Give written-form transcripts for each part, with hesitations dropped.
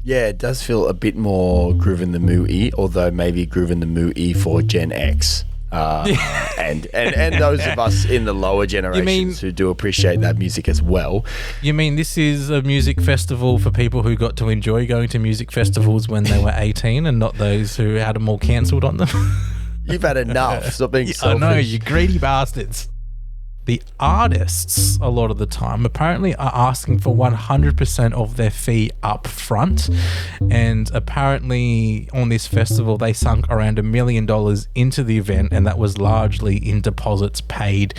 Yeah, it does feel a bit more Groove in the Moo-y, although maybe Groove in the Moo-y for Gen X. And those of us in the lower generations who do appreciate that music as well. You mean this is a music festival for people who got to enjoy going to music festivals when they were 18 and not those who had them all cancelled on them? You've had enough. Stop being selfish. I know, you greedy bastards. The artists, a lot of the time, apparently are asking for 100% of their fee up front. And apparently on this festival, they sunk around $1 million into the event, and that was largely in deposits paid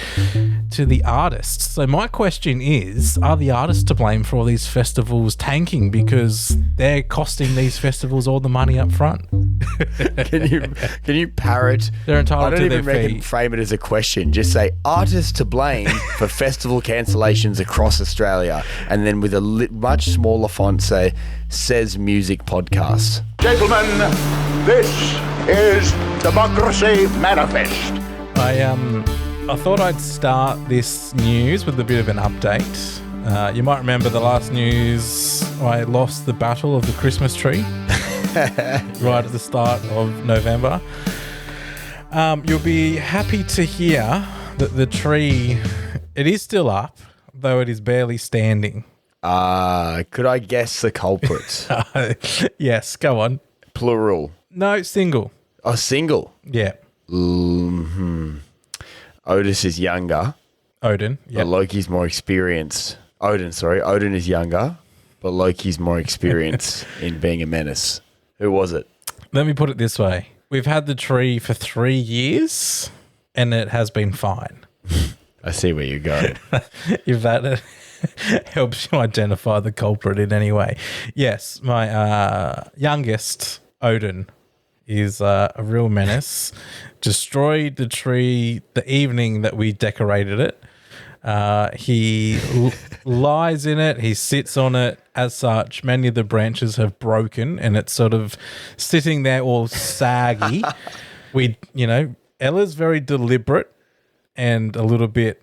to the artists. So my question is, are the artists to blame for all these festivals tanking because they're costing these festivals all the money up front? Can you parrot? They're entitled to their fee. I don't even reckon frame it as a question. Just say artists to blame for festival cancellations across Australia, and then with a much smaller font say Says Music Podcast. Gentlemen, this is Democracy Manifest. I thought I'd start this news with a bit of an update. You might remember the last news, I lost the battle of the Christmas tree right at the start of November. You'll be happy to hear that the tree, it is still up, though it is barely standing. Could I guess the culprit? Yes, go on. Plural. No, single. Oh, single? Yeah. Otis is younger. Odin, yeah. But Loki's more experienced. Odin is younger, but Loki's more experienced in being a menace. Who was it? Let me put it this way. We've had the tree for 3 years, and it has been fine. I see where you're going. If that helps you identify the culprit in any way. Yes, my youngest, Odin, is a real menace. Destroyed the tree the evening that we decorated it. He lies in it. He sits on it. As such, many of the branches have broken, and it's sort of sitting there all saggy. Ella's very deliberate and a little bit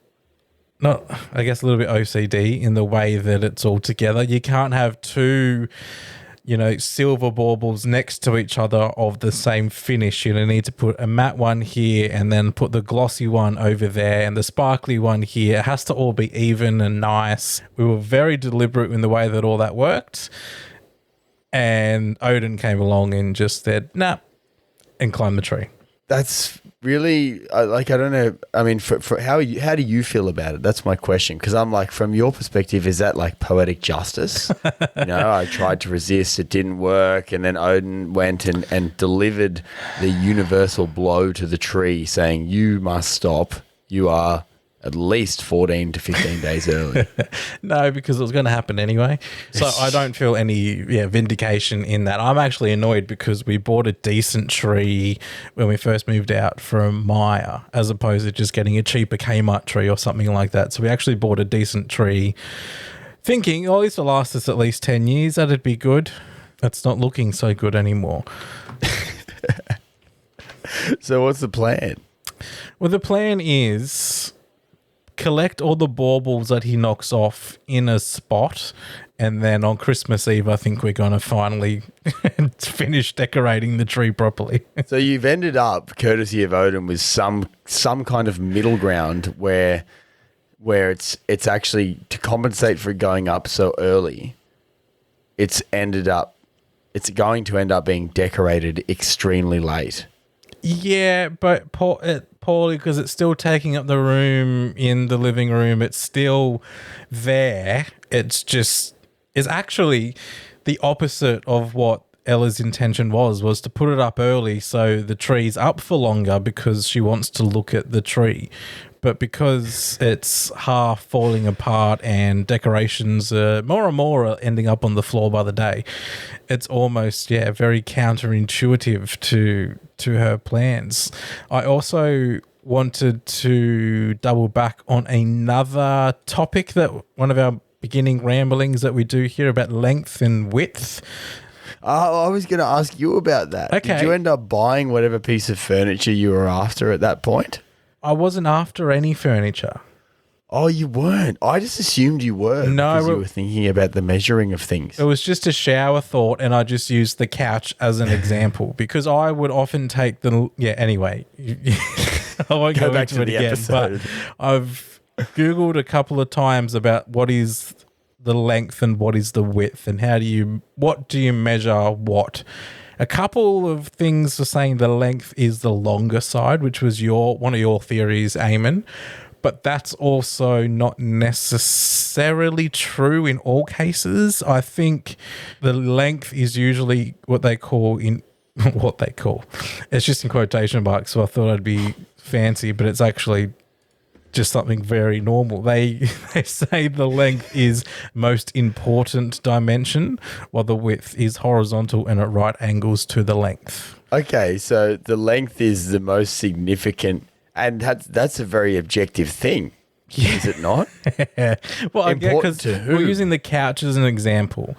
OCD in the way that it's all together. You can't have two, silver baubles next to each other of the same finish. You need to put a matte one here and then put the glossy one over there and the sparkly one here. It has to all be even and nice. We were very deliberate in the way that all that worked. And Odin came along and just said, nah, and climbed the tree. That's really, I don't know. I mean, for how do you feel about it? That's my question. Because I'm like, from your perspective, is that like poetic justice? I tried to resist, it didn't work. And then Odin went and delivered the universal blow to the tree saying, you must stop. You are at least 14 to 15 days early. No, because it was going to happen anyway. So I don't feel any vindication in that. I'm actually annoyed because we bought a decent tree when we first moved out from Maya, as opposed to just getting a cheaper Kmart tree or something like that. So we actually bought a decent tree thinking, this will last us at least 10 years. That'd be good. That's not looking so good anymore. So what's the plan? Well, the plan is collect all the baubles that he knocks off in a spot, and then on Christmas Eve, I think we're going to finally finish decorating the tree properly. So you've ended up, courtesy of Odin, with some kind of middle ground where it's actually to compensate for going up so early. It's going to end up being decorated extremely late. Yeah, but poorly because it's still taking up the room in the living room. It's still there. It's actually the opposite of what Ella's intention was to put it up early so the tree's up for longer because she wants to look at the tree. But because it's half falling apart and decorations more and more are ending up on the floor by the day, it's almost, very counterintuitive to her plans. I also wanted to double back on another topic that one of our beginning ramblings that we do here about length and width. I was going to ask you about that. Okay. Did you end up buying whatever piece of furniture you were after at that point? I wasn't after any furniture. Oh, you weren't. I just assumed you were. No, because you were thinking about the measuring of things. It was just a shower thought, and I just used the couch as an example because I would often take the... Yeah, anyway. I won't go back into to it the again, episode. but I've Googled a couple of times about what is the length and what is the width and what do you measure what. A couple of things are saying the length is the longer side, which was one of your theories, Eamonn. But that's also not necessarily true in all cases. I think the length is usually what they call it's just in quotation marks, so I thought I'd be fancy, but it's actually just something very normal. They say the length is most important dimension, while the width is horizontal and at right angles to the length. Okay, so the length is the most significant, and that's a very objective thing, is it not? Well, I get Important because to who? we're using the couch as an example,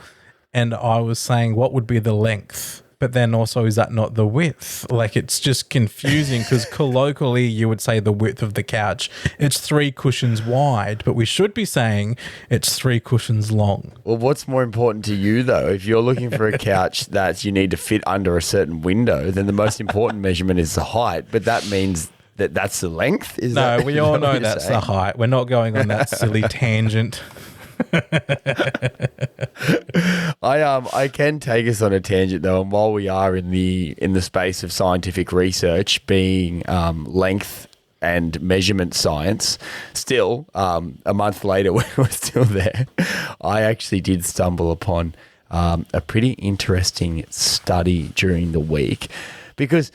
and I was saying what would be the length, but then also is that not the width? Like it's just confusing because colloquially you would say the width of the couch. It's 3 cushions wide, but we should be saying it's 3 cushions long. Well, what's more important to you, though? If you're looking for a couch that you need to fit under a certain window, then the most important measurement is the height, but that means that's the length? No, we all know what that's you're the height. We're not going on that silly tangent. I can take us on a tangent though, and while we are in the space of scientific research, being length and measurement science, still a month later when we're still there, I actually did stumble upon a pretty interesting study during the week. Because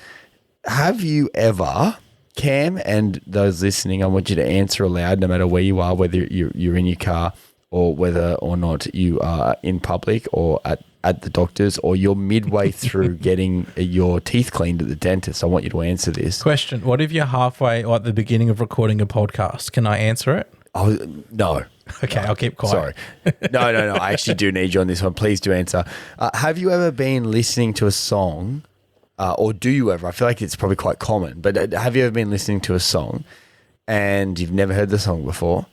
have you ever, Cam, and those listening, I want you to answer aloud no matter where you are, whether you're in your car or whether or not you are in public or at the doctor's or you're midway through getting your teeth cleaned at the dentist. I want you to answer this. Question: what if you're halfway or at the beginning of recording a podcast? Can I answer it? Oh, no. Okay, I'll keep quiet. Sorry. No. I actually do need you on this one. Please do answer. Have you ever been listening to a song, or do you ever? I feel like it's probably quite common, but have you ever been listening to a song and you've never heard the song before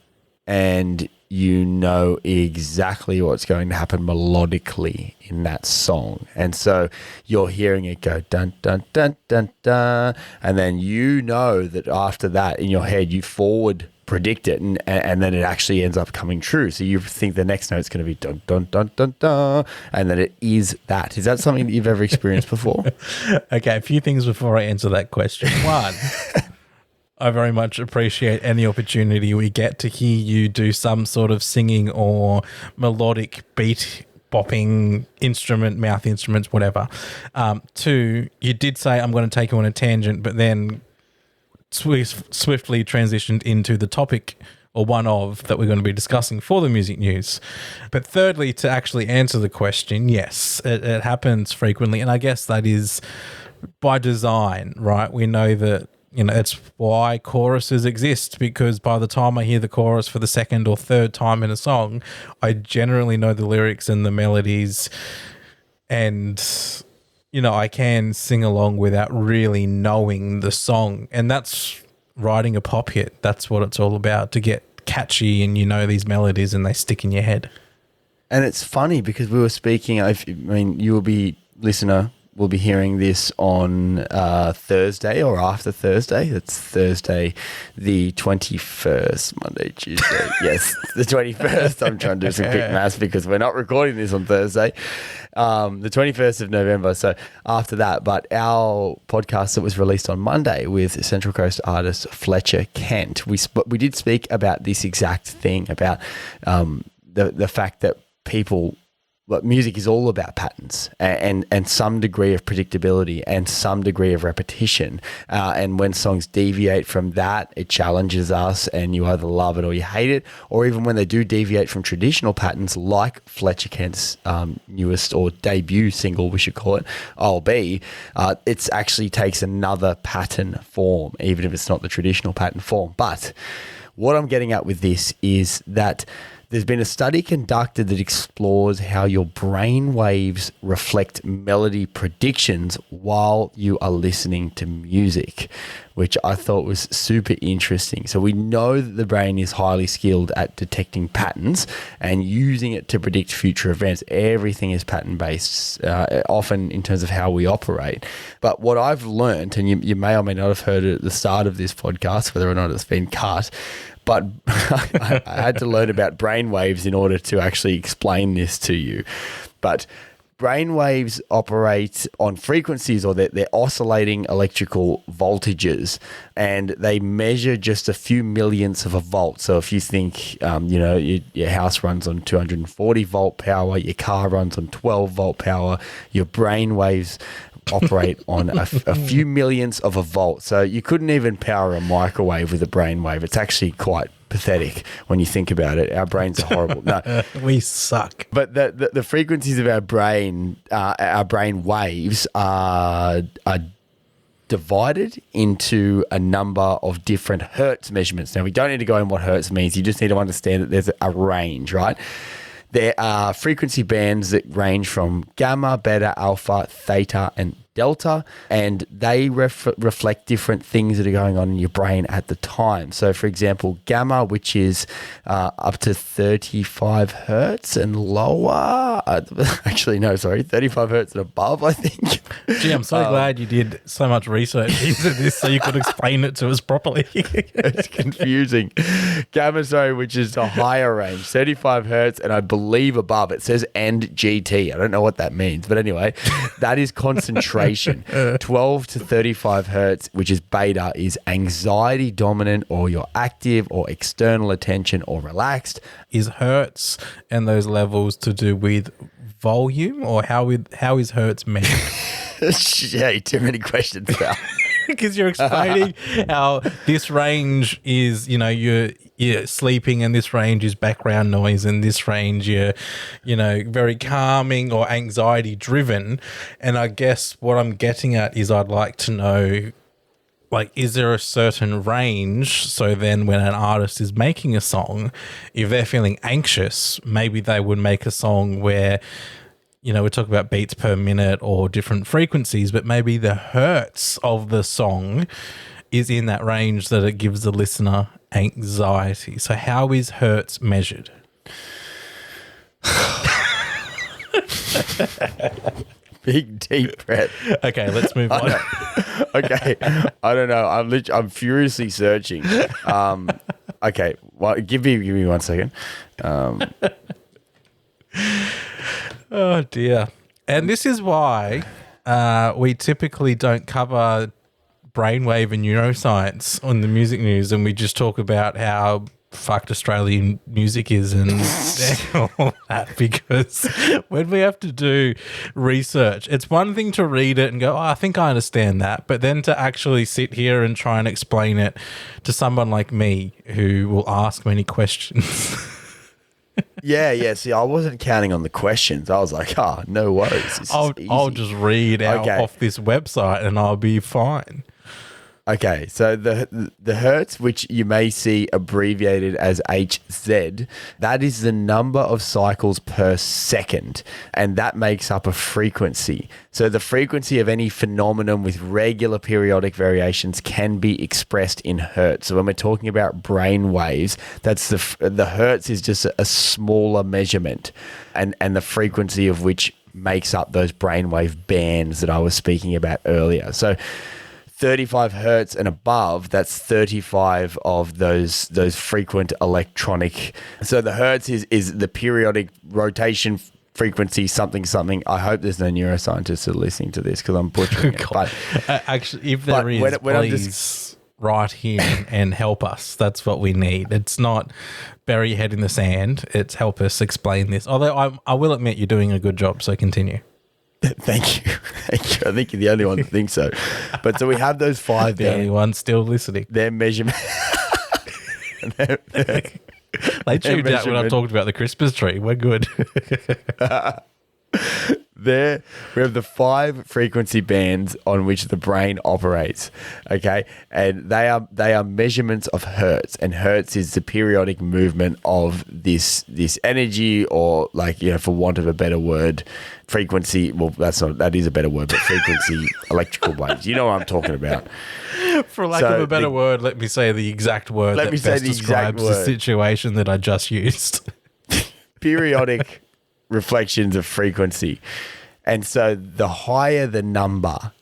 and you know exactly what's going to happen melodically in that song? And so you're hearing it go dun, dun, dun, dun, dun. And then you know that after that in your head, you forward predict it and then it actually ends up coming true. So you think the next note's going to be dun, dun, dun, dun, dun. And that it is that. Is that something that you've ever experienced before? Okay, a few things before I answer that question. One, I very much appreciate any opportunity we get to hear you do some sort of singing or melodic beat bopping instrument, mouth instruments, whatever. 2, you did say I'm going to take you on a tangent, but then swiftly transitioned into the topic or one of that we're going to be discussing for the music news. But thirdly, to actually answer the question, yes, it happens frequently. And I guess that is by design, right? We know that, it's why choruses exist, because by the time I hear the chorus for the second or third time in a song, I generally know the lyrics and the melodies, and I can sing along without really knowing the song. And that's writing a pop hit. That's what it's all about, to get catchy and these melodies and they stick in your head. And it's funny because we were speaking, you will be, listener, we'll be hearing this on Thursday or after Thursday. It's Thursday, the 21st, Monday, Tuesday. Yes, the 21st. I'm trying to do some quick maths because we're not recording this on Thursday. The 21st of November. So after that, but our podcast that was released on Monday with Central Coast artist Fletcher Kent, we did speak about this exact thing, about the fact that music is all about patterns and some degree of predictability and some degree of repetition. And when songs deviate from that, it challenges us and you either love it or you hate it. Or even when they do deviate from traditional patterns, like Fletcher Kent's newest or debut single, we should call it, I'll Be, it actually takes another pattern form, even if it's not the traditional pattern form. But what I'm getting at with this is that There's been a study conducted that explores how your brain waves reflect melody predictions while you are listening to music, which I thought was super interesting. So we know that the brain is highly skilled at detecting patterns and using it to predict future events. Everything is pattern-based, often in terms of how we operate. But what I've learned, and you may or may not have heard it at the start of this podcast, whether or not it's been cut, but I had to learn about brainwaves in order to actually explain this to you. But brainwaves operate on frequencies, or they're oscillating electrical voltages, and they measure just a few millionths of a volt. So if you think, your house runs on 240 volt power, your car runs on 12 volt power, your brainwaves operate on a few millionths of a volt. So you couldn't even power a microwave with a brainwave. It's actually quite pathetic when you think about it. Our brains are horrible. No, we suck. But the frequencies of our brain waves are divided into a number of different hertz measurements. Now, we don't need to go in what hertz means. You just need to understand that there's a range, right? There are frequency bands that range from gamma, beta, alpha, theta, and delta, and they reflect different things that are going on in your brain at the time. So, for example, gamma, which is up to 35 hertz and lower. 35 hertz and above, I think. Gee, I'm so glad you did so much research into this so you could explain it to us properly. It's confusing. Gamma, which is a higher range, 35 hertz, and I believe above. It says and GT. I don't know what that means, but anyway, that is concentration. 12 to 35 hertz, which is beta, is anxiety dominant, or you're active, or external attention, or relaxed. Is hertz and those levels to do with volume, or how is hertz measured? Yeah, too many questions, pal. Because you're explaining how this range is, you're sleeping, and this range is background noise, and this range you're, very calming or anxiety driven. And I guess what I'm getting at is I'd like to know, is there a certain range? So then when an artist is making a song, if they're feeling anxious, maybe they would make a song where, we talk about beats per minute or different frequencies, but maybe the hertz of the song is in that range that it gives the listener anxiety. So how is hertz measured? Big deep breath. Okay, let's move on. Okay, I don't know. I'm furiously searching. Okay, well, give me 1 second. Oh dear. And this is why we typically don't cover brainwave and neuroscience on the music news, and we just talk about how fucked Australian music is and all that, because when we have to do research, it's one thing to read it and go, I think I understand that, but then to actually sit here and try and explain it to someone like me who will ask many questions. Yeah. See, I wasn't counting on the questions. I was like, no worries. I'll just read out off this website and I'll be fine. Okay, so the hertz, which you may see abbreviated as HZ, that is the number of cycles per second, and that makes up a frequency. So the frequency of any phenomenon with regular periodic variations can be expressed in hertz. So when we're talking about brain waves, that's the hertz is just a smaller measurement, and the frequency of which makes up those brainwave bands that I was speaking about earlier. So 35 hertz and above, that's 35 of those frequent electronic. So the hertz is the periodic rotation frequency, something. I hope there's no neuroscientists that are listening to this because I'm butchering it. But, actually, if there is, please write in and help us. That's what we need. It's not bury your head in the sand. It's help us explain this. Although I will admit you're doing a good job, so continue. Thank you. I think you're the only one that thinks so. But so we have those five. The only one still listening. Their measurement. They tuned out when I talked about the Christmas tree. We're good. There, we have the 5 frequency bands on which the brain operates. Okay, and they are measurements of hertz, and hertz is the periodic movement of this energy, or like, you know, for want of a better word, frequency. Well, that is a better word, but frequency, electrical waves. You know what I'm talking about. For lack of a better word, let me say the exact word that best describes the situation that I just used. Periodic reflections of frequency. And so the higher the number,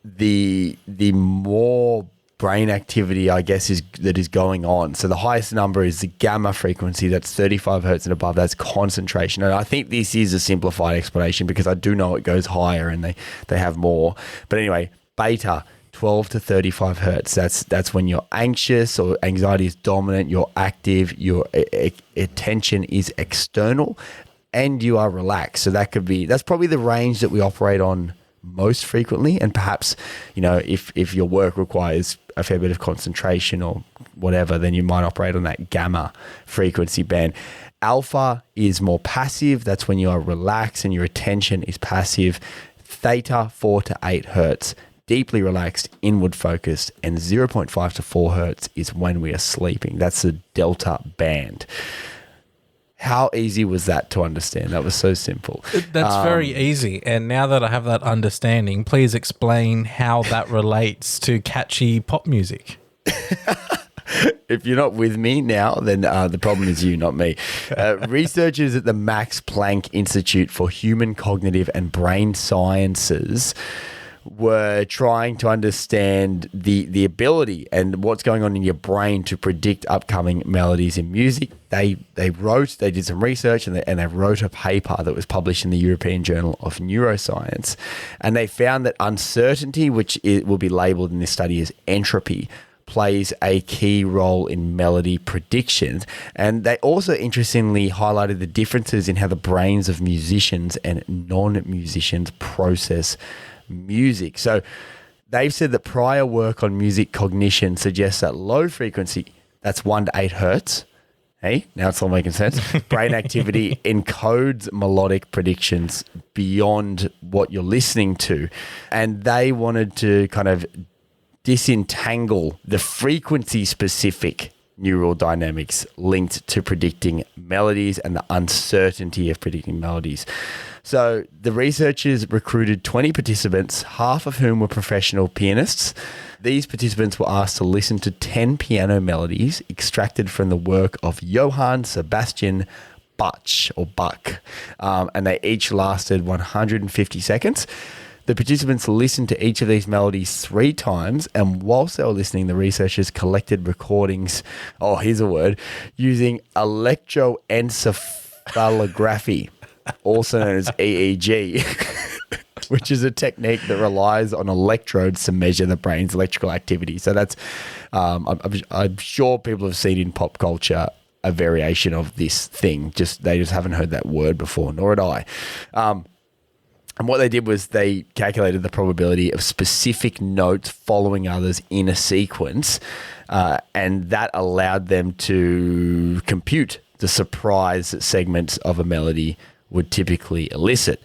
the more brain activity, I guess, that is going on. So the highest number is the gamma frequency. That's 35 hertz and above. That's concentration. And I think this is a simplified explanation because I do know it goes higher and they have more. But anyway, beta, 12 to 35 hertz. That's when you're anxious or anxiety is dominant, you're active, your attention is external, and you are relaxed. So that's probably the range that we operate on most frequently. And perhaps, you know, if your work requires a fair bit of concentration or whatever, then you might operate on that gamma frequency band. Alpha is more passive. That's when you are relaxed and your attention is passive. Theta, 4 to 8 hertz, deeply relaxed, inward focused, and 0.5 to 4 hertz is when we are sleeping. That's the delta band. How easy was that to understand? That was so simple. That's very easy. And now that I have that understanding, please explain how that relates to catchy pop music. If you're not with me now, then the problem is you, not me. Researchers at the Max Planck Institute for Human Cognitive and Brain Sciences were trying to understand the ability and what's going on in your brain to predict upcoming melodies in music. They did some research and they wrote a paper that was published in the European Journal of Neuroscience. And they found that uncertainty, which will be labeled in this study as entropy, plays a key role in melody predictions. And they also interestingly highlighted the differences in how the brains of musicians and non-musicians process music. So they've said that prior work on music cognition suggests that low frequency, that's 1 to 8 hertz. Hey, now it's all making sense. Brain activity encodes melodic predictions beyond what you're listening to. And they wanted to kind of disentangle the frequency specific neural dynamics linked to predicting melodies and the uncertainty of predicting melodies. So the researchers recruited 20 participants, half of whom were professional pianists. These participants were asked to listen to 10 piano melodies extracted from the work of Johann Sebastian Bach, and they each lasted 150 seconds. The participants listened to each of these melodies 3 times, and whilst they were listening, the researchers collected recordings, here's a word, using electroencephalography, also known as EEG, which is a technique that relies on electrodes to measure the brain's electrical activity. So that's, I'm sure people have seen in pop culture a variation of this thing. They just haven't heard that word before, nor had I. And what they did was they calculated the probability of specific notes following others in a sequence, and that allowed them to compute the surprise that segments of a melody would typically elicit.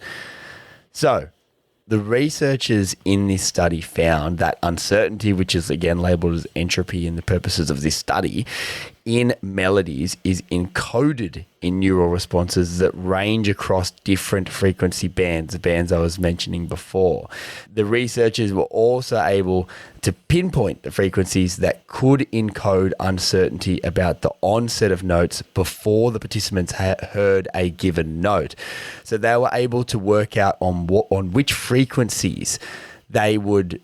So the researchers in this study found that uncertainty, which is again labeled as entropy in the purposes of this study, in melodies is encoded in neural responses that range across different frequency bands, the bands I was mentioning before. The researchers were also able to pinpoint the frequencies that could encode uncertainty about the onset of notes before the participants heard a given note. So they were able to work out on which frequencies they would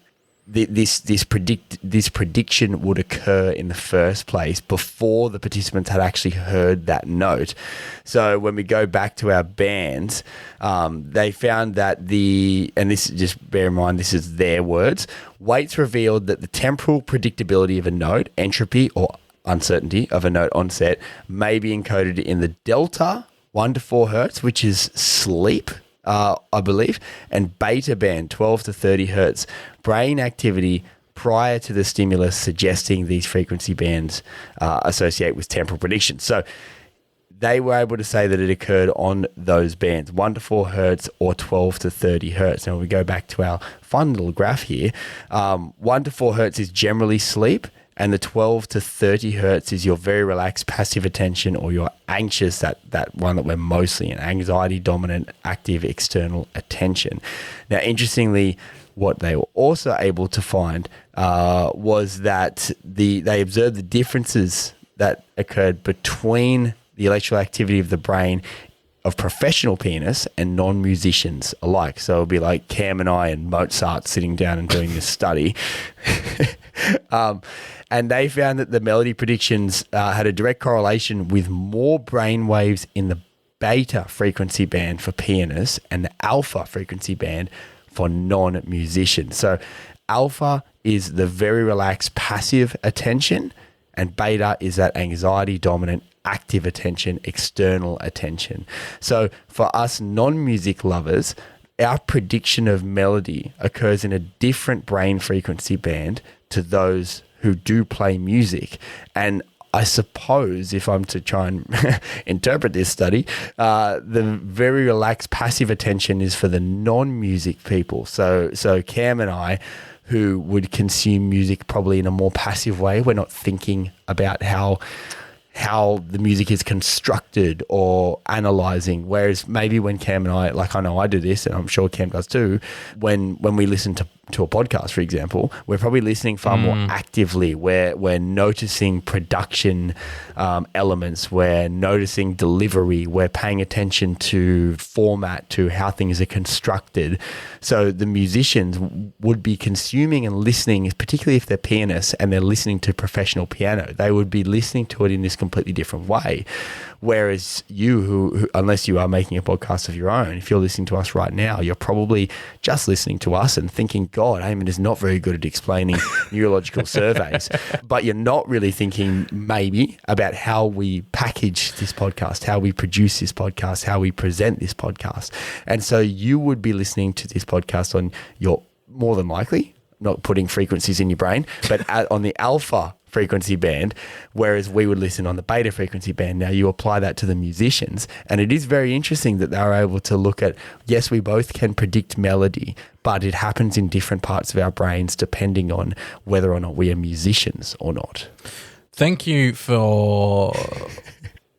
this prediction would occur in the first place before the participants had actually heard that note. So when we go back to our bands, they found that and this, just bear in mind, this is their words, weights revealed that the temporal predictability of a note, entropy or uncertainty of a note onset, may be encoded in the delta 1 to 4 hertz, which is sleep, I believe, and beta band, 12 to 30 hertz, brain activity prior to the stimulus, suggesting these frequency bands associate with temporal prediction. So they were able to say that it occurred on those bands, 1 to 4 hertz or 12 to 30 hertz. Now we go back to our fun little graph here. 1 to 4 hertz is generally sleep, and the 12 to 30 hertz is your very relaxed passive attention, or your anxious, that one that we're mostly in, anxiety dominant active external attention. Now, interestingly, what they were also able to find was that they observed the differences that occurred between the electrical activity of the brain of professional pianists and non-musicians alike. So it'll be like Cam and I and Mozart sitting down and doing this study. And they found that the melody predictions had a direct correlation with more brain waves in the beta frequency band for pianists and the alpha frequency band for non-musicians. So alpha is the very relaxed passive attention, and beta is that anxiety dominant active attention, external attention. So for us non-music lovers, our prediction of melody occurs in a different brain frequency band to those who do play music. And I suppose if I'm to try and interpret this study, the very relaxed passive attention is for the non-music people. So Cam and I, who would consume music probably in a more passive way, we're not thinking about how the music is constructed or analyzing. Whereas maybe when Cam and I, like I know I do this, and I'm sure Cam does too, when we listen to a podcast, for example, we're probably listening far more actively. We're noticing production elements, we're noticing delivery, we're paying attention to format, to how things are constructed. So the musicians would be consuming and listening, particularly if they're pianists and they're listening to professional piano, they would be listening to it in this completely different way. Whereas you, who unless you are making a podcast of your own, if you're listening to us right now, you're probably just listening to us and thinking, God, Eamonn is not very good at explaining neurological surveys. But you're not really thinking maybe about how we package this podcast, how we produce this podcast, how we present this podcast. And so you would be listening to this podcast on your, more than likely, not putting frequencies in your brain, but on the alpha frequency band, whereas we would listen on the beta frequency band. Now you apply that to the musicians, and it is very interesting that they're able to look at, yes, we both can predict melody, but it happens in different parts of our brains depending on whether or not we are musicians or not. Thank you for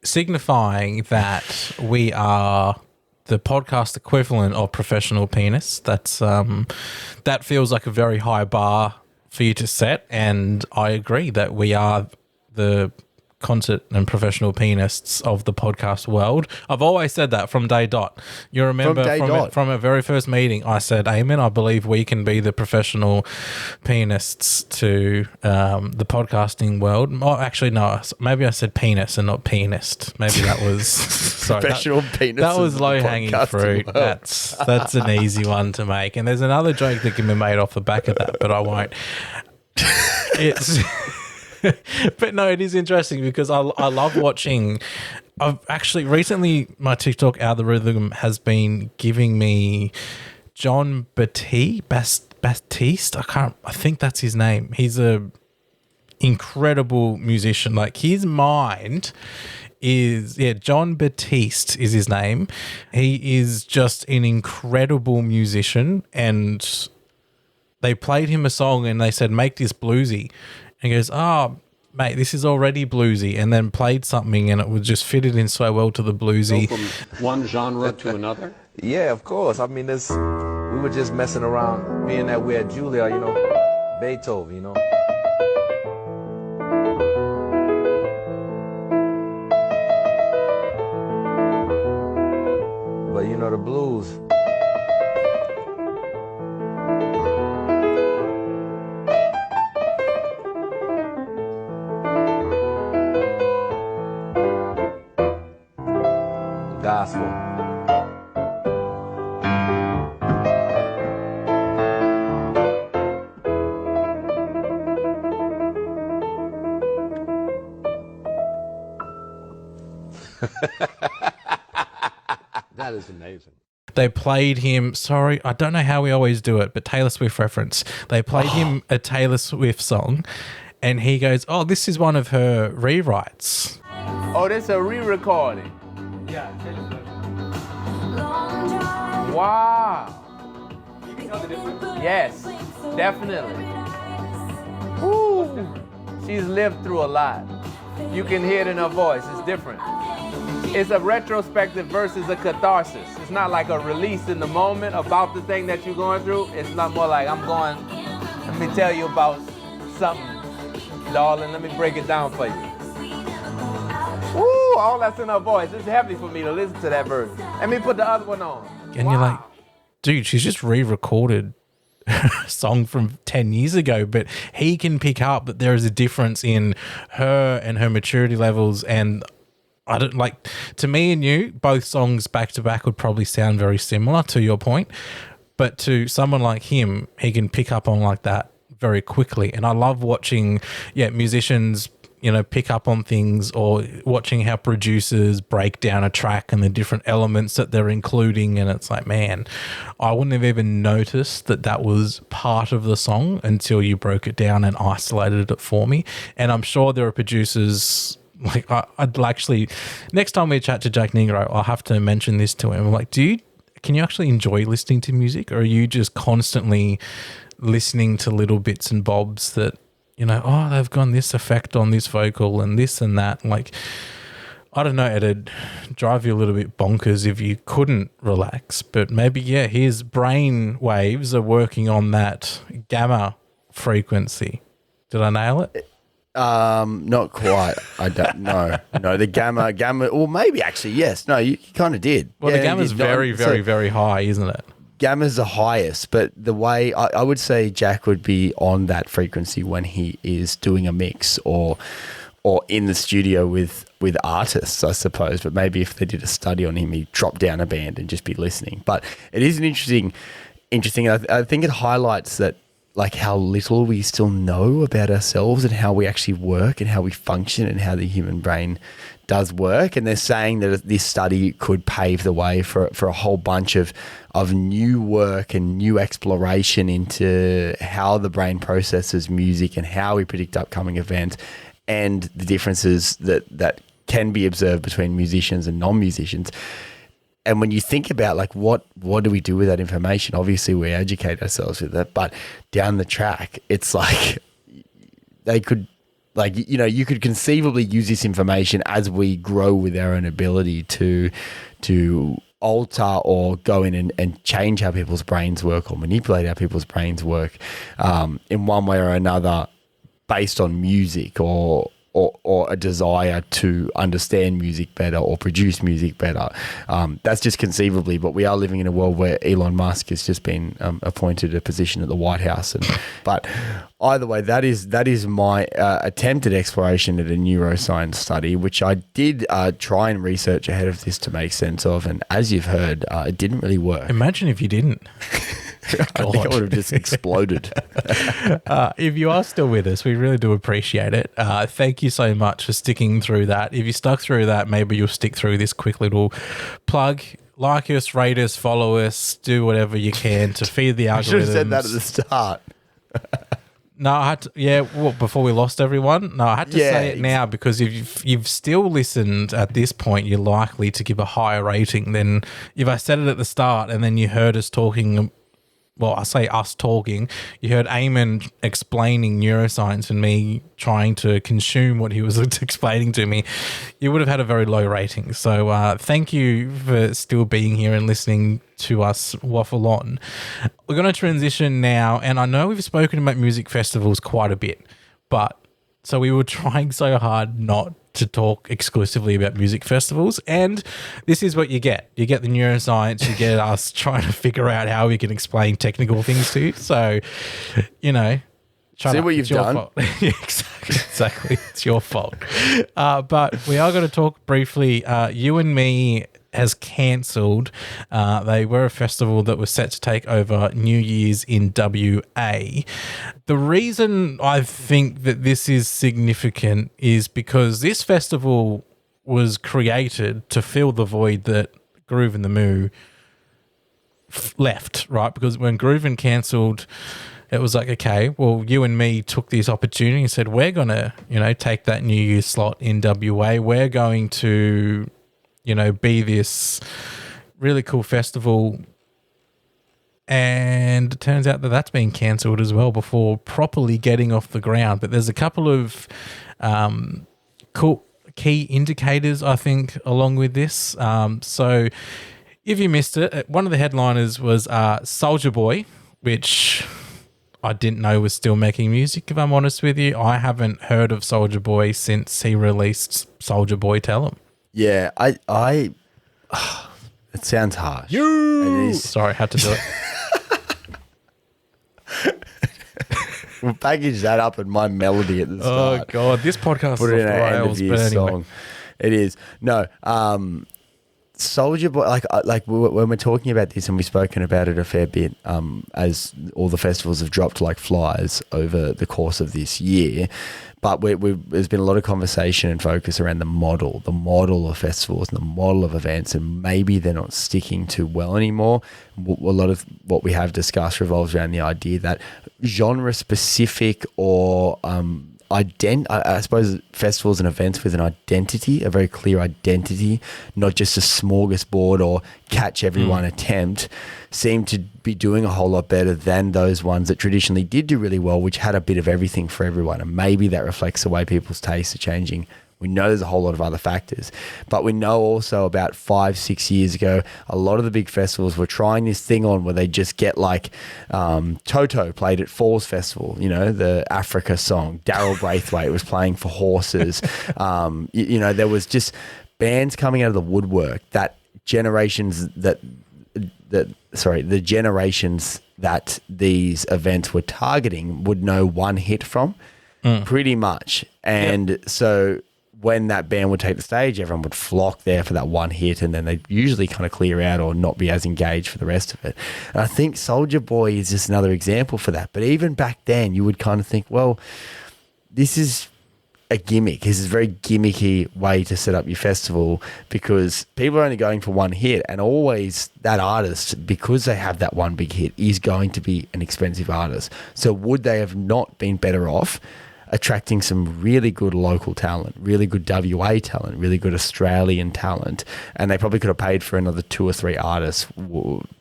signifying that we are the podcast equivalent of professional pianists. That feels like a very high bar for you to set, and I agree that we are the concert and professional pianists of the podcast world. I've always said that from day dot. You remember from our very first meeting, I said, Eamonn, I believe we can be the professional pianists to the podcasting world. Oh, actually, no, maybe I said penis and not pianist. Maybe that was sorry, professional penis. That was low hanging fruit. World. That's an easy one to make. And there's another joke that can be made off the back of that, but I won't. It's but no, it is interesting because I love watching. I've actually recently, my TikTok algorithm has been giving me Jon Batiste. I think that's his name. He's a incredible musician. Like his mind is, Jon Batiste is his name. He is just an incredible musician, and they played him a song and they said, make this bluesy. And he goes, oh, mate, this is already bluesy, and then played something and it would just fit it in so well to the bluesy. Go from one genre to another? Yeah, of course. I mean, we were just messing around, being that we're at Julia, Beethoven, But, the blues. Gospel. That is amazing. They played him, sorry, I don't know how we always do it, but Taylor Swift reference. They played him a Taylor Swift song, and he goes, "Oh, this is one of her rewrites." Oh, this a re-recording. Yeah. Wow. Yes, definitely. Woo. She's lived through a lot. You can hear it in her voice. It's different. It's a retrospective versus a catharsis. It's not like a release in the moment about the thing that you're going through. It's not more like, let me tell you about something, darling. Let me break it down for you. Woo, all that's in her voice. It's heavy for me to listen to that version. Let me put the other one on. And you're like, dude, she's just re-recorded a song from 10 years ago, but he can pick up that there is a difference in her and her maturity levels. And I don't like, to me and you, both songs back to back would probably sound very similar, to your point. But to someone like him, he can pick up on like that very quickly. And I love watching, musicians, pick up on things, or watching how producers break down a track and the different elements that they're including. And it's like, man, I wouldn't have even noticed that that was part of the song until you broke it down and isolated it for me. And I'm sure there are producers, like, I'd actually, next time we chat to Jack Negro, I'll have to mention this to him. I'm like, can you actually enjoy listening to music, or are you just constantly listening to little bits and bobs that, they've gone this effect on this vocal and this and that? Like, I don't know, it'd drive you a little bit bonkers if you couldn't relax. But maybe, his brain waves are working on that gamma frequency. Did I nail it? Not quite. I don't know. No, the gamma, or maybe actually, yes. No, you kind of did. Well, the gamma's very, very, very high, isn't it? Gamma's the highest, but the way I would say Jack would be on that frequency when he is doing a mix or in the studio with artists, I suppose. But maybe if they did a study on him, he'd drop down a band and just be listening. But it is an interesting. I think it highlights that, like, how little we still know about ourselves and how we actually work and how we function and how the human brain does work. And they're saying that this study could pave the way for a whole bunch of new work and new exploration into how the brain processes music and how we predict upcoming events and the differences that can be observed between musicians and non-musicians. And when you think about, like, what do we do with that information? Obviously, we educate ourselves with it, but down the track, it's like they could, like, you could conceivably use this information as we grow with our own ability to alter or go in and change how people's brains work or manipulate how people's brains work in one way or another based on music or a desire to understand music better or produce music better. That's just conceivably, but we are living in a world where Elon Musk has just been appointed a position at the White House. But either way, that is my attempted exploration at a neuroscience study, which I did try and research ahead of this to make sense of. And as you've heard, it didn't really work. Imagine if you didn't. I think I would have just exploded. If you are still with us, we really do appreciate it. Thank you so much for sticking through that. If you stuck through that, maybe you'll stick through this quick little plug. Like us, rate us, follow us, do whatever you can to feed the algorithms. I should have said that at the start. No, I had to, before we lost everyone. No, I had to say it now because if you've still listened at this point, you're likely to give a higher rating than if I said it at the start and then you heard us talking. Well, I say us talking. You heard Eamonn explaining neuroscience and me trying to consume what he was explaining to me. You would have had a very low rating. So thank you for still being here and listening to us waffle on. We're going to transition now, and I know we've spoken about music festivals quite a bit, but so we were trying so hard not to talk exclusively about music festivals, and this is what you get. You get the neuroscience, you get us trying to figure out how we can explain technical things to you. So, see what you've done. Fault. Exactly. It's your fault. But we are going to talk briefly. You and Me has cancelled. They were a festival that was set to take over New Year's in WA. The reason I think that this is significant is because this festival was created to fill the void that Groove and the Moo left, right? Because when Groove and cancelled, it was like, okay, well, you and me took this opportunity and said, we're going to, take that New Year's slot in WA. We're going to, be this really cool festival. And it turns out that that's been cancelled as well before properly getting off the ground. But there's a couple of cool key indicators, I think, along with this. So if you missed it, one of the headliners was Soulja Boy, which I didn't know was still making music, if I'm honest with you. I haven't heard of Soulja Boy since he released Soulja Boy Tell 'Em. Yeah, I it sounds harsh. It is. Sorry, had to do it. We'll package that up in my melody at the Oh, start. God. This podcast Put is it in off the our end of rails, year but anyway. song. It is. No, Soulja Boy, like when we're talking about this, and we've spoken about it a fair bit, as all the festivals have dropped like flies over the course of this year. But there's been a lot of conversation and focus around the model of festivals and the model of events, and maybe they're not sticking too well anymore. A lot of what we have discussed revolves around the idea that genre-specific or I suppose festivals and events with an identity, a very clear identity, not just a smorgasbord or catch everyone attempt, seem to be doing a whole lot better than those ones that traditionally did do really well, which had a bit of everything for everyone. And maybe that reflects the way people's tastes are changing. We know there's a whole lot of other factors, but we know also about 5-6 years ago, a lot of the big festivals were trying this thing on where they just get like Toto played at Falls Festival, the Africa song. Daryl Braithwaite was playing for horses. There was just bands coming out of the woodwork that the generations that these events were targeting would know one hit from pretty much. And so when that band would take the stage, everyone would flock there for that one hit, and then they'd usually kind of clear out or not be as engaged for the rest of it. And I think Soulja Boy is just another example for that. But even back then, you would kind of think, well, this is a gimmick. This is a very gimmicky way to set up your festival, because people are only going for one hit, and always that artist, because they have that one big hit, is going to be an expensive artist. So would they have not been better off attracting some really good local talent, really good WA talent, really good Australian talent, and they probably could have paid for another 2 or 3 artists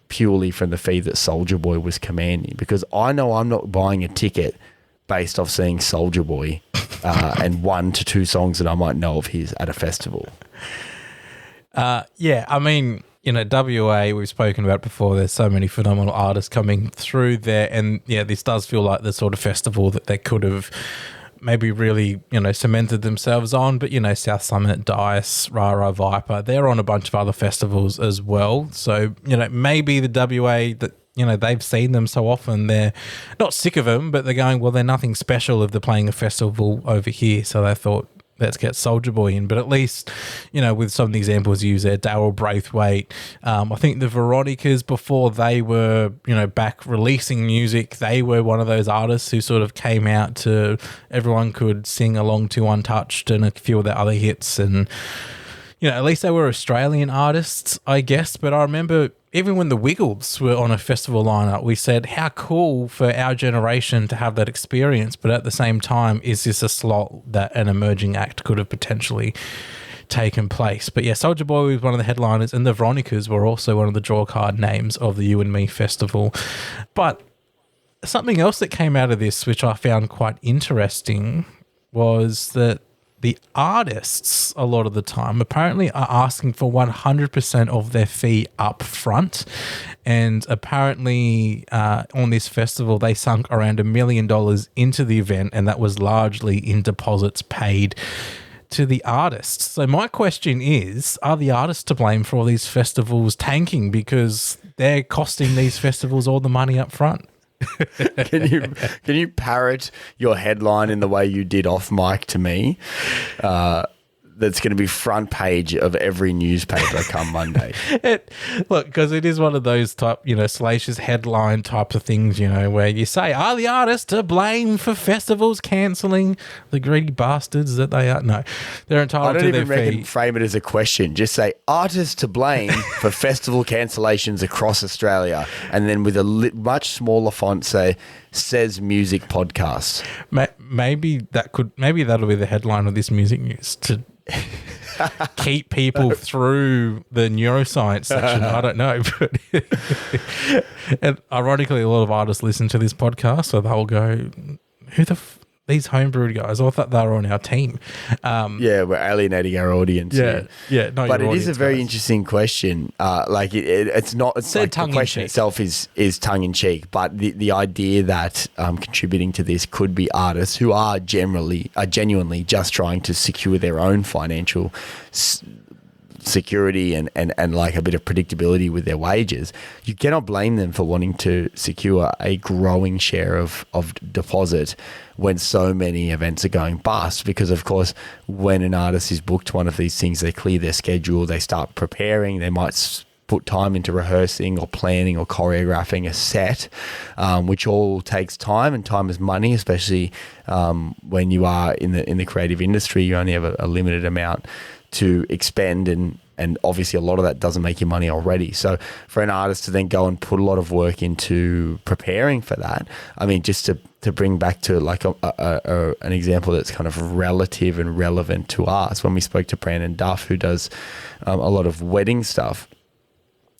purely from the fee that Soulja Boy was commanding? Because I know I'm not buying a ticket based off seeing Soulja Boy and 1 to 2 songs that I might know of his at a festival. Yeah, I mean, WA, we've spoken about before, there's so many phenomenal artists coming through there, and yeah, this does feel like the sort of festival that they could have maybe really, cemented themselves on. But, South Summit, Dice, Rara, Viper, they're on a bunch of other festivals as well. So, maybe the WA that, they've seen them so often, they're not sick of them, but they're going, well, they're nothing special if they're playing a festival over here. So they thought, let's get Soulja Boy in. But at least, with some of the examples used there, Daryl Braithwaite, I think the Veronicas, before they were, back releasing music, they were one of those artists who sort of came out to, everyone could sing along to Untouched and a few of their other hits. And, at least they were Australian artists, I guess. But I remember even when the Wiggles were on a festival lineup, we said, how cool for our generation to have that experience. But at the same time, is this a slot that an emerging act could have potentially taken place? But yeah, Soulja Boy was one of the headliners, and the Veronicas were also one of the draw card names of the You and Me festival. But something else that came out of this, which I found quite interesting, was that the artists, a lot of the time, apparently are asking for 100% of their fee up front. And apparently on this festival, they sunk around $1 million into the event, and that was largely in deposits paid to the artists. So my question is, are the artists to blame for all these festivals tanking because they're costing these festivals all the money up front? Can you parrot your headline in the way you did off mic to me? that's going to be front page of every newspaper come Monday. Look, because it is one of those type, salacious headline types of things, where you say, are the artists to blame for festivals cancelling? The greedy bastards that they are. No, they're entitled to their fee. I don't even frame it as a question. Just say, artists to blame for festival cancellations across Australia. And then with a much smaller font say, says music podcast. Maybe that'll be the headline of this music news to keep people through the neuroscience section. I don't know, but and ironically, a lot of artists listen to this podcast, so they'll go, "Who these homebrewed guys? I thought they were on our team." We're alienating our audience. Yeah. No, but it is a very interesting question. It's not. It's like the question itself is tongue in cheek, but the idea that contributing to this could be artists who are genuinely just trying to secure their own financial security and like a bit of predictability with their wages. You cannot blame them for wanting to secure a growing share of deposit when so many events are going bust, because of course when an artist is booked one of these things, they clear their schedule, they start preparing, they might put time into rehearsing or planning or choreographing a set, which all takes time, and time is money, especially when you are in the creative industry. You only have a limited amount to expend, and obviously a lot of that doesn't make you money already. So for an artist to then go and put a lot of work into preparing for that, I mean, just to bring back to like an example that's kind of relative and relevant to us, when we spoke to Brandon Duff, who does a lot of wedding stuff,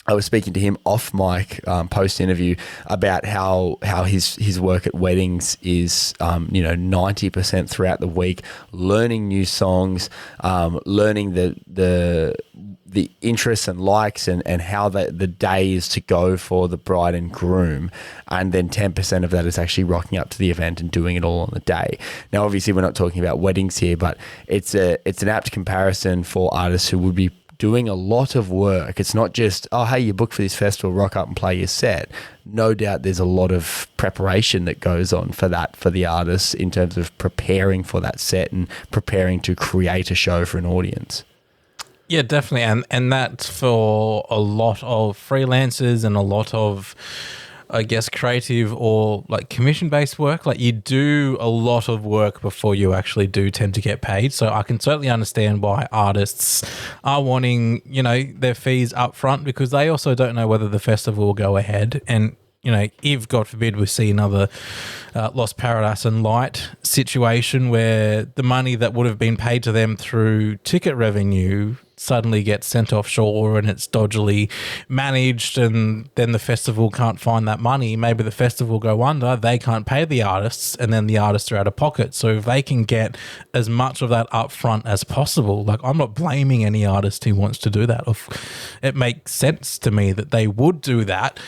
I was speaking to him off mic post interview about how his work at weddings is 90% throughout the week, learning new songs, learning the interests and likes and how the day is to go for the bride and groom, and then 10% of that is actually rocking up to the event and doing it all on the day. Now, obviously, we're not talking about weddings here, but it's an apt comparison for artists who would be doing a lot of work. It's not just, oh, hey, you booked for this festival, rock up and play your set. No doubt there's a lot of preparation that goes on for that, for the artists, in terms of preparing for that set and preparing to create a show for an audience. Yeah, definitely. And that's for a lot of freelancers and a lot of, I guess, creative or like commission-based work. Like, you do a lot of work before you actually do tend to get paid. So I can certainly understand why artists are wanting, their fees up front, because they also don't know whether the festival will go ahead. And, if, God forbid, we see another Lost Paradise and Light situation where the money that would have been paid to them through ticket revenue suddenly gets sent offshore and it's dodgily managed, and then the festival can't find that money. Maybe the festival go under, they can't pay the artists, and then the artists are out of pocket. So if they can get as much of that up front as possible, like, I'm not blaming any artist who wants to do that. It makes sense to me that they would do that.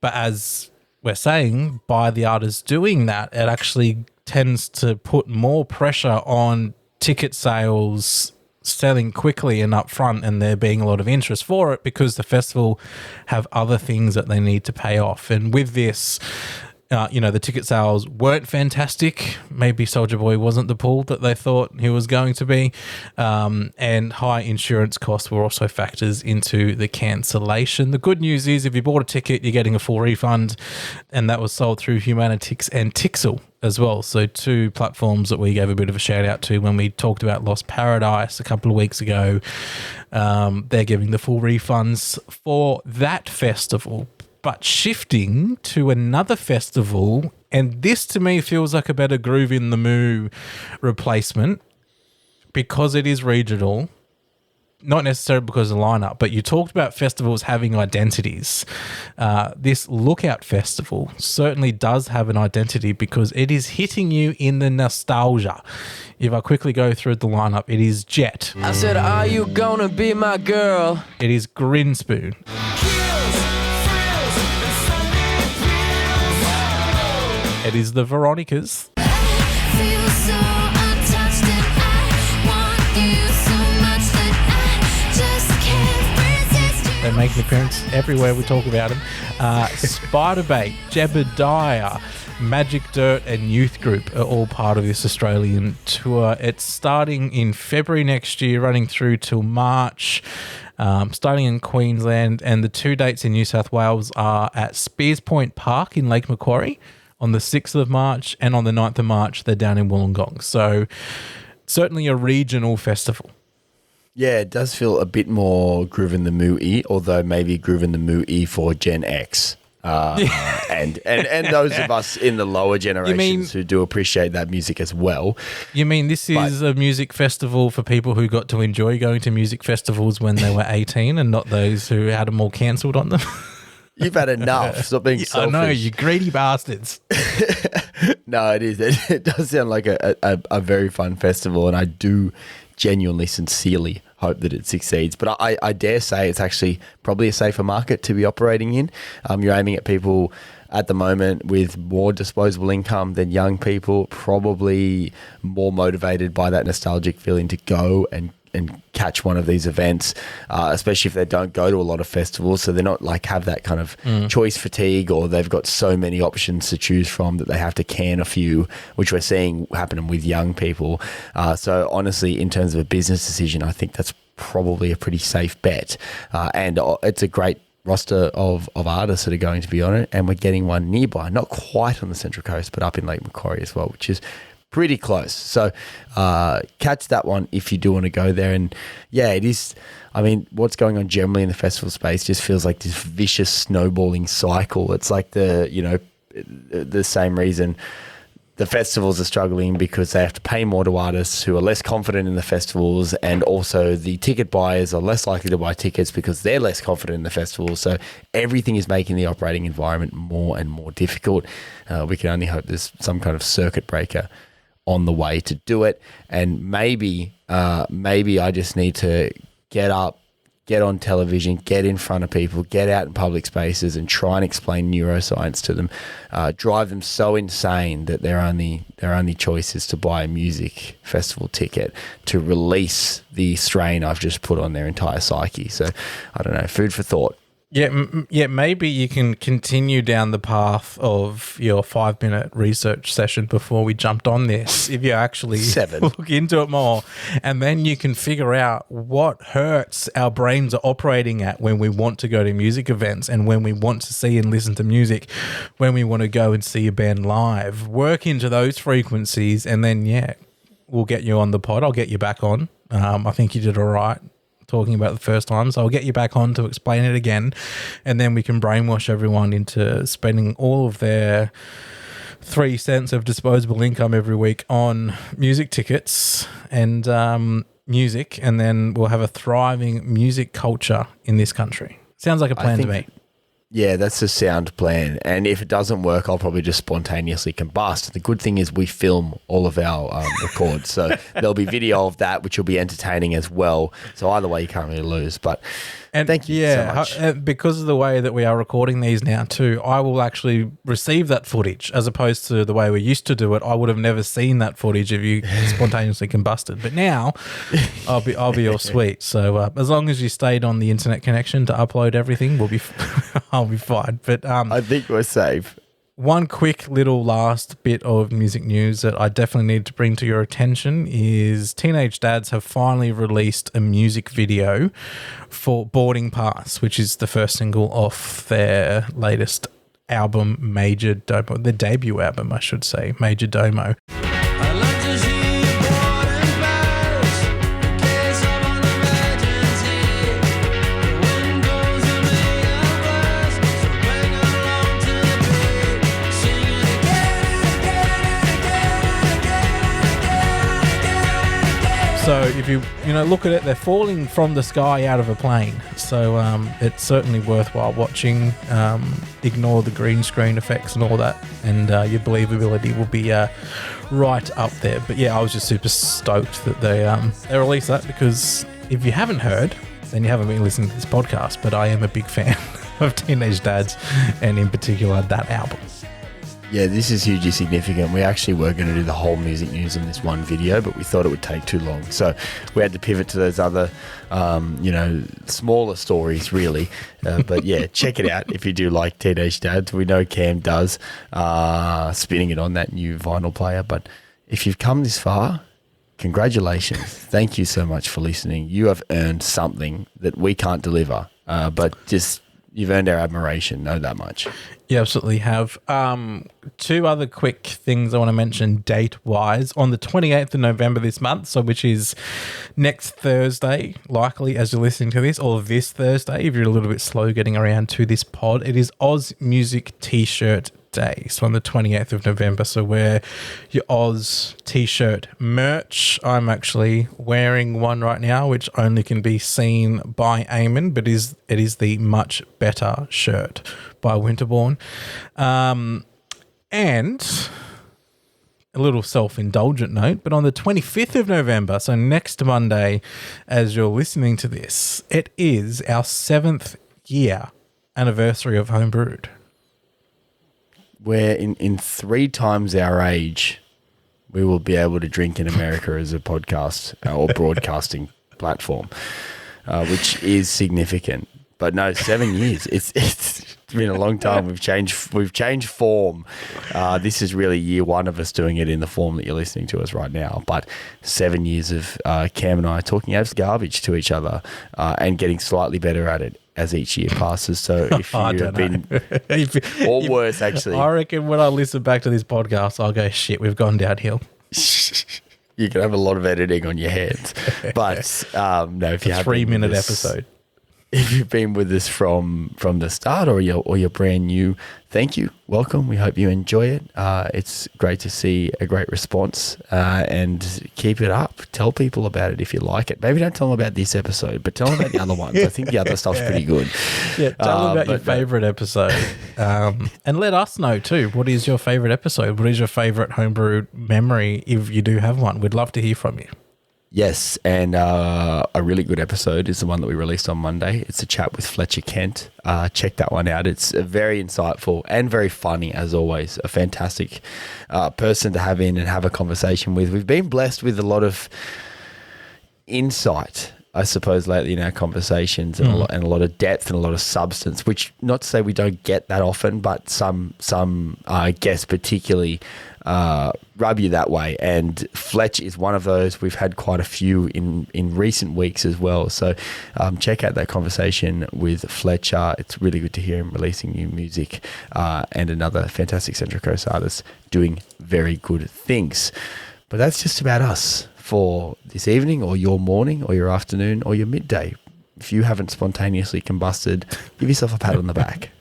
But as we're saying, by the artists doing that, it actually tends to put more pressure on ticket sales selling quickly and upfront, and there being a lot of interest for it because the festival have other things that they need to pay off. And with this, the ticket sales weren't fantastic. Maybe Soulja Boy wasn't the pull that they thought he was going to be. And high insurance costs were also factors into the cancellation. The good news is, if you bought a ticket, you're getting a full refund, and that was sold through Humanitix and Tixel as well. So two platforms that we gave a bit of a shout out to when we talked about Lost Paradise a couple of weeks ago. They're giving the full refunds for that festival. But shifting to another festival, and this to me feels like a better Groove in the Moo replacement, because it is regional, not necessarily because of the lineup, but you talked about festivals having identities. This Lookout Festival certainly does have an identity because it is hitting you in the nostalgia. If I quickly go through the lineup, it is Jet. I said, are you gonna be my girl? It is Grinspoon. It is the Veronicas. They make an appearance everywhere we talk about them. Spiderbait, Jebediah, Magic Dirt and Youth Group are all part of this Australian tour. It's starting in February next year, running through till March, starting in Queensland, and the 2 dates in New South Wales are at Spears Point Park in Lake Macquarie on the 6th of March, and on the 9th of March, they're down in Wollongong. So certainly a regional festival. Yeah, it does feel a bit more Groove in the Moo-y, although maybe Groove in the Moo-y for Gen X. And those of us in the lower generations who do appreciate that music as well. You mean this is a music festival for people who got to enjoy going to music festivals when they were 18 and not those who had them all cancelled on them? You've had enough. Stop being selfish. I know, you greedy bastards. No, it is. It does sound like a very fun festival, and I do genuinely, sincerely hope that it succeeds. But I dare say it's actually probably a safer market to be operating in. You're aiming at people at the moment with more disposable income than young people, probably more motivated by that nostalgic feeling to go and catch one of these events, especially if they don't go to a lot of festivals. So they're not like have that kind of choice fatigue, or they've got so many options to choose from that they have to can a few, which we're seeing happening with young people. So honestly, in terms of a business decision, I think that's probably a pretty safe bet. And it's a great roster of artists that are going to be on it. And we're getting one nearby, not quite on the Central Coast, but up in Lake Macquarie as well, which is pretty close. So catch that one if you do want to go there. And yeah, it is, I mean, what's going on generally in the festival space just feels like this vicious snowballing cycle. It's like the same reason the festivals are struggling, because they have to pay more to artists who are less confident in the festivals, and also the ticket buyers are less likely to buy tickets because they're less confident in the festival. So everything is making the operating environment more and more difficult. We can only hope there's some kind of circuit breaker on the way to do it. And maybe I just need to get up, get on television, get in front of people, get out in public spaces and try and explain neuroscience to them, drive them so insane that their only choice is to buy a music festival ticket to release the strain I've just put on their entire psyche. So I don't know, food for thought. Yeah, maybe you can continue down the path of your 5-minute research session before we jumped on this, if you actually look into it more. And then you can figure out what hertz our brains are operating at when we want to go to music events and when we want to see and listen to music, when we want to go and see a band live. Work into those frequencies, and then, yeah, we'll get you on the pod. I'll get you back on. I think you did all right talking about the first time, so I'll get you back on to explain it again, and then we can brainwash everyone into spending all of their 3 cents of disposable income every week on music tickets and music, and then we'll have a thriving music culture in this country. Sounds like a plan to me. Yeah, that's a sound plan. And if it doesn't work, I'll probably just spontaneously combust. The good thing is we film all of our records. So there'll be video of that, which will be entertaining as well. So either way, you can't really lose. But thank you so much. Because of the way that we are recording these now too, I will actually receive that footage, as opposed to the way we used to do it. I would have never seen that footage if you spontaneously combusted. But now I'll be all sweet. So as long as you stayed on the internet connection to upload everything, we'll be I'll be fine. But I think we're safe. One quick little last bit of music news that I definitely need to bring to your attention is Teenage Dads have finally released a music video for Boarding Pass, which is the first single off their latest album, Major Domo, their debut album, I should say, Major Domo. So if you look at it, they're falling from the sky out of a plane. So it's certainly worthwhile watching. Ignore the green screen effects and all that, and your believability will be right up there. But yeah, I was just super stoked that they released that, because if you haven't heard, then you haven't been listening to this podcast. But I am a big fan of Teenage Dads, and in particular that album. Yeah, this is hugely significant. We actually were going to do the whole music news in this one video, but we thought it would take too long. So we had to pivot to those other, smaller stories, really. But yeah, check it out if you do like Teenage Dads. We know Cam does, spinning it on that new vinyl player. But if you've come this far, congratulations. Thank you so much for listening. You have earned something that we can't deliver, but just you've earned our admiration. Know that much. You absolutely have. Two other quick things I want to mention date-wise. On the 28th of November this month, so which is next Thursday, likely as you're listening to this, or this Thursday, if you're a little bit slow getting around to this pod, it is Oz Music T-shirt Day. So on the 28th of November, so wear your Oz T-shirt merch. I'm actually wearing one right now, which only can be seen by Eamonn, but it is the much better shirt by Winterbourne. And a little self-indulgent note, but on the 25th of November, so next Monday, as you're listening to this, it is our 7th year anniversary of Homebrewed. Where in 3 times our age, we will be able to drink in America as a podcast or broadcasting platform, which is significant. But no, 7 years. It's been a long time. We've changed form. This is really year 1 of us doing it in the form that you're listening to us right now. But 7 years of Cam and I talking out garbage to each other and getting slightly better at it as each year passes. So if you have been, or worse, actually, I reckon when I listen back to this podcast, I'll go, shit, we've gone downhill. You can have a lot of editing on your hands. But no, if you have 3-minute episode. If you've been with us from the start or you're brand new, thank you. Welcome. We hope you enjoy it. It's great to see a great response and keep it up. Tell people about it if you like it. Maybe don't tell them about this episode, but tell them about the other ones. I think the other stuff's pretty good. Yeah, tell them about your favourite episode. And let us know too. What is your favourite episode? What is your favourite homebrew memory if you do have one? We'd love to hear from you. Yes, and a really good episode is the one that we released on Monday. It's a chat with Fletcher Kent. Check that one out. It's very insightful and very funny, as always. A fantastic person to have in and have a conversation with. We've been blessed with a lot of insight, I suppose, lately in our conversations and a lot of depth and a lot of substance, which not to say we don't get that often, but some guests particularly rub you that way. And Fletch is one of those. We've had quite a few in recent weeks as well. So check out that conversation with Fletcher. It's really good to hear him releasing new music and another fantastic Central Coast artist doing very good things. But that's just about us for this evening or your morning or your afternoon or your midday. If you haven't spontaneously combusted, give yourself a pat on the back.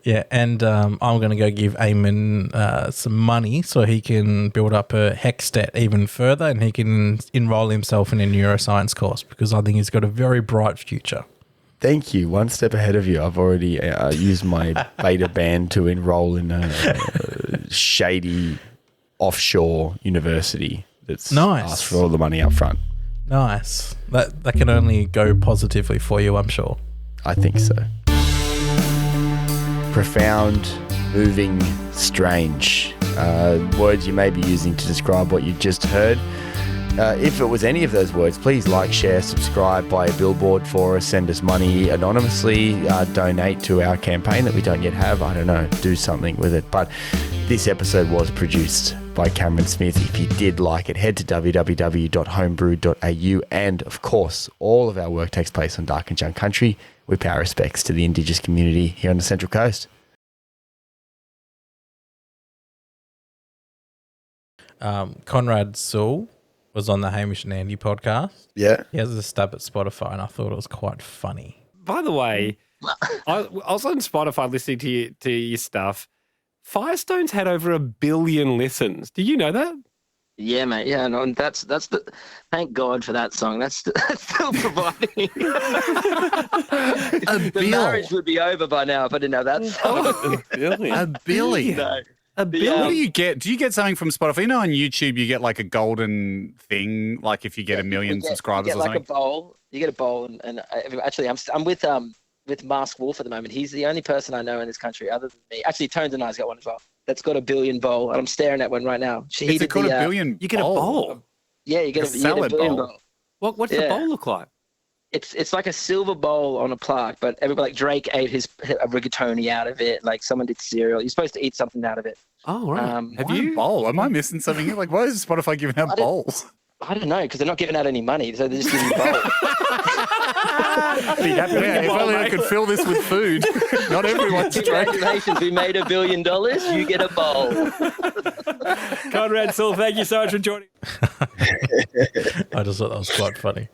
Yeah, and I'm going to go give Eamonn some money so he can build up a HEC stat even further and he can enroll himself in a neuroscience course because I think he's got a very bright future. Thank you. One step ahead of you. I've already used my beta band to enroll in a shady offshore university that's asked for all the money up front. Nice. That can only go positively for you, I'm sure. I think so. Profound, moving, strange. Words you may be using to describe what you just heard. If it was any of those words, please like, share, subscribe, buy a billboard for us, send us money anonymously, donate to our campaign that we don't yet have. I don't know, do something with it. But this episode was produced by Cameron Smith. If you did like it, head to www.homebrew.au. And of course, all of our work takes place on Dark and Junk Country. We pay our respects to the Indigenous community here on the Central Coast. Conrad Sewell was on the Hamish and Andy podcast. Yeah. He has a stab at Spotify and I thought it was quite funny. By the way, I was on Spotify listening to your stuff. Firestone's had over 1 billion listens. Do you know that? Yeah, mate. Yeah, no, and that's the. Thank God for that song. That's still providing. The marriage would be over by now if I didn't have that song. $1 billion. $1 billion. No. What do you get? Do you get something from Spotify? You know, on YouTube, you get like a golden thing, like if you get 1 million subscribers you get or like something. a bowl. You get a bowl, and actually, I'm with Mask Wolf at the moment. He's the only person I know in this country other than me. Actually, Tones and I's got one as well. that's got a billion bowl, and I'm staring at one right now. She Is heated it called the, a billion? You get a bowl. Yeah, you get A a, you get a salad billion bowl. bowl. What's the Yeah. bowl look like? It's like a silver bowl on a plaque, but everybody, like Drake ate a rigatoni out of it. Like someone did cereal. You're supposed to eat something out of it. Oh, right. Have Why a you? bowl? Am I missing something here? Like, why is Spotify giving out bowls? I don't know, because they're not giving out any money, so they're just giving you bowls. Be happy with Yeah, your if bowl, only I mate. could fill this with food. Not everyone's Drake. Congratulations, we made $1 billion. You get a bowl. Conrad Saul, thank you so much for joining. I just thought that was quite funny.